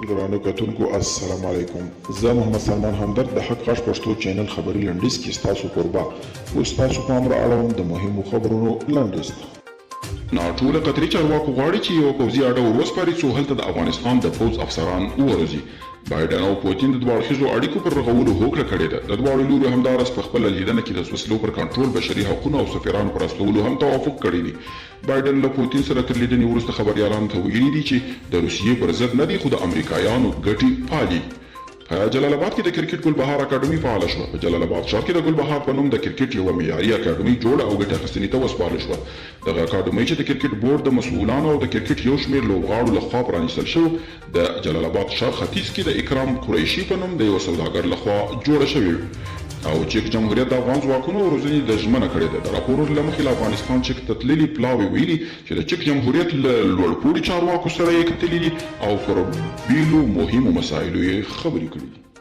درانه کتونکو السلام علیکم. زه محمد سلمان همدرد د حق غږ پښتو چینل خبري لنډیز کې ستاسو کوربه اوس تاسو پام را اړوم د مهمو خبرونو لنډیز ته. ناټوله قطري چارواکو غواړي چې یو پوځي اډه وروسپاري څو هلته د افغانستان د پوځ افسران ووروزي. بایډن او پوتین د دواړو اړخیزو اړیکو پر رغولو هوکړه کړې ده. د دواړو لورو همداراز په خپله لیدنه کې د وسلو پر کنټرول، بشري حقونو او سفیرانو پر استولو هم توافق کړی دی. بایډن له پوتین سره تر لیدنې وروسته خبریالانو ته ویلي دي چې د روسیې پر ضد نه دي خو د امریکایانو ګټې پالي. په جلال آباد کې د کرکټ ګلبهار اکاډمي فعاله شوه. په جلال آباد ښار کې د ګلبهار په نوم د کرکټ یوه معیاري اکاډمي جوړه او ګټه اخیستنې ته وسپارل شوه. دغه اکاډمۍ چې د کرکټ بورډ د مسؤلانو او د کرکټ یو شمېر لوبغاړو لخوا پرانیستل شو، د جلال آباد ښار ختیځ کې د اکرام قریشي په نوم د یوه سوداګر لخوا جوړه شوې او چیک جمهوریت د افغان ځواکونو روزنې د ژمنه کړې ده. د راپورونو له مخې له افغانستان چیک ته تللي پلاوي ویلي چې د چیک جمهوریت له لوړپوړي چارواکو سره یې کتلي دي او پر بیلو مهمو مسایلو یې خبرې کړي دي.